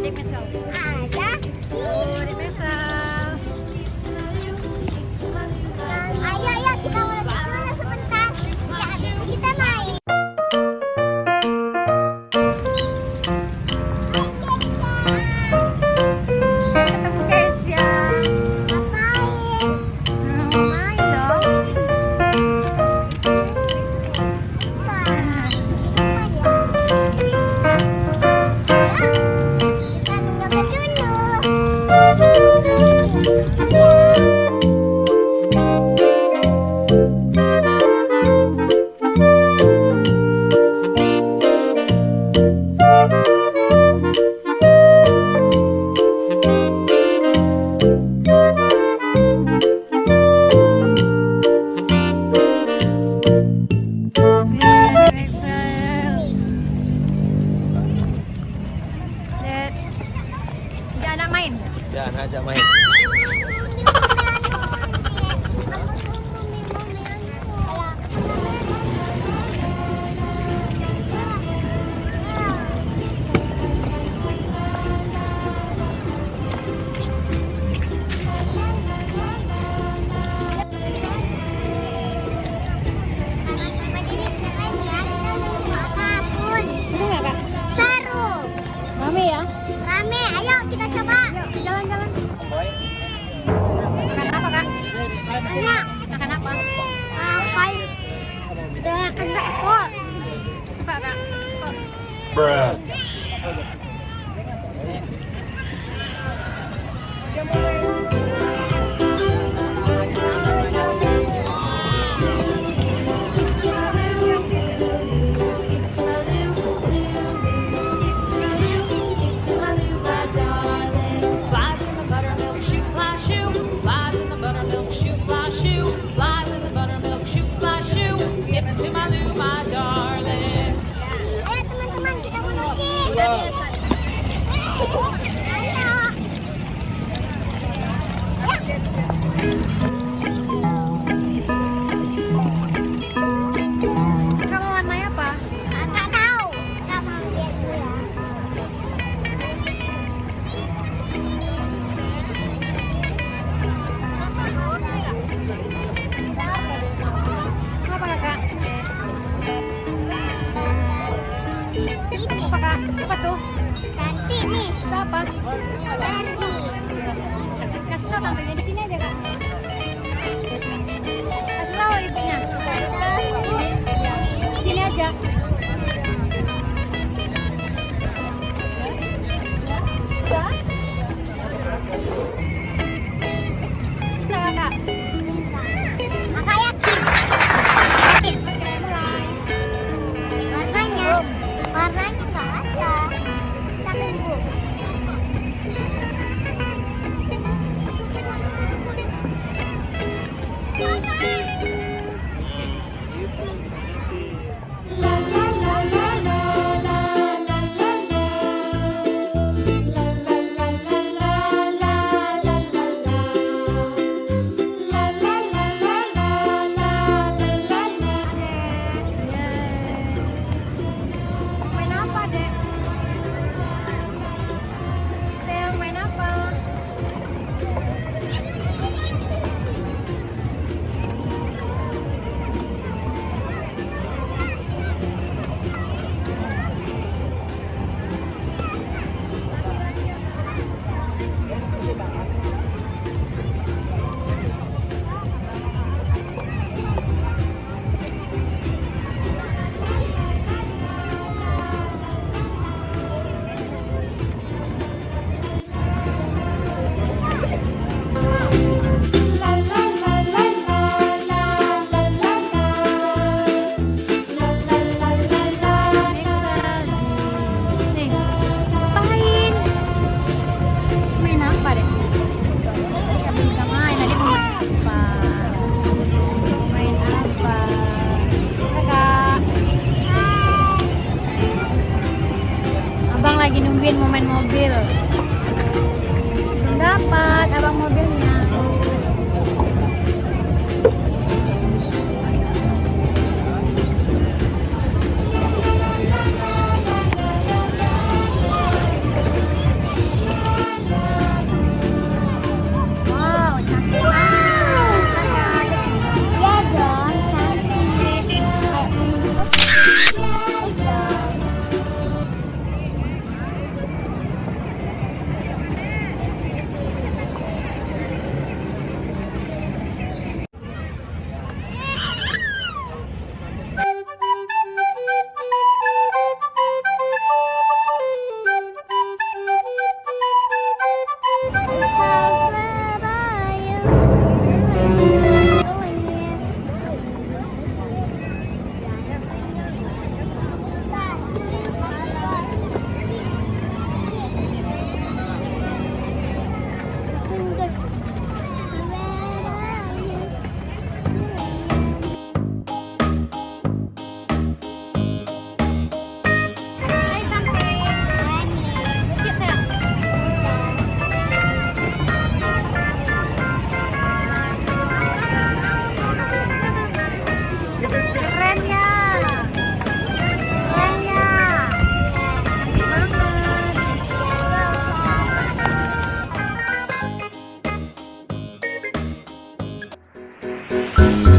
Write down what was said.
adik misal. Ada Oh, adik misal. Ayo kita mulai dulu sebentar. Ya, habis itu kita main. Ketemu Keisha. Ngapain? Mau main dong. Kita tunggu dulu. Adik misal. Lihat. Jangan main. Jangan ajak main. Seru nggak kak? Seru. Mami ya. Rame, ayo kita coba. Jalan-jalan. Makan apa kak? Enak. Makan apa? Kayak udah kena ekor. Suka kak? Bruh. Ayo teman-teman kita menuju. Ayo. Kamu warnanya apa? Nggak tahu. Kita mau lihat dulu ya. Apa kakak? Ini Apa kak? Apa tuh? ganti nih. Itu apa? Barbie. Kasih tau tampilnya di sini aja kak. Kasih tahu ibunya. Di sini aja. Bisa kakak? Makanya Oke, mulai. warnanya nggak ada. Kita tunggu. Main apa, Dek? Saya main apa? Nih, ngapain? Main apa, Dek? Nggak bisa main, tadi mau main apa? Main apa? Kakak. Abang lagi nungguin mau main mobil. Belum dapat abang mobilnya. Bye.